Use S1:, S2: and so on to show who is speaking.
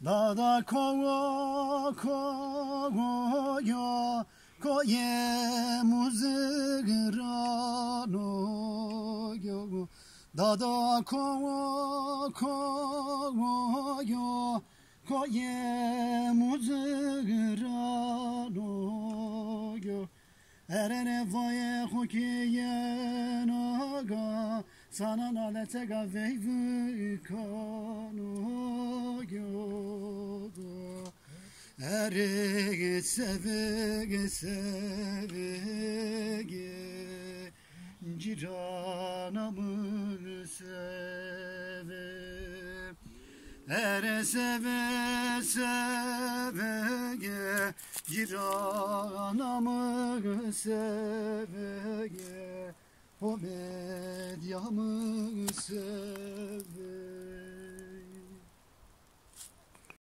S1: Dada kogo kogo yo koye muzgrano yo Dada kogo kogo yo koye muzgrano yo Erene vaye hokiye naga sana naletega veyvu kano yo Erege sevege sevege ciranamı seve Ere seve sevege ciranamı sevege o medyamı seve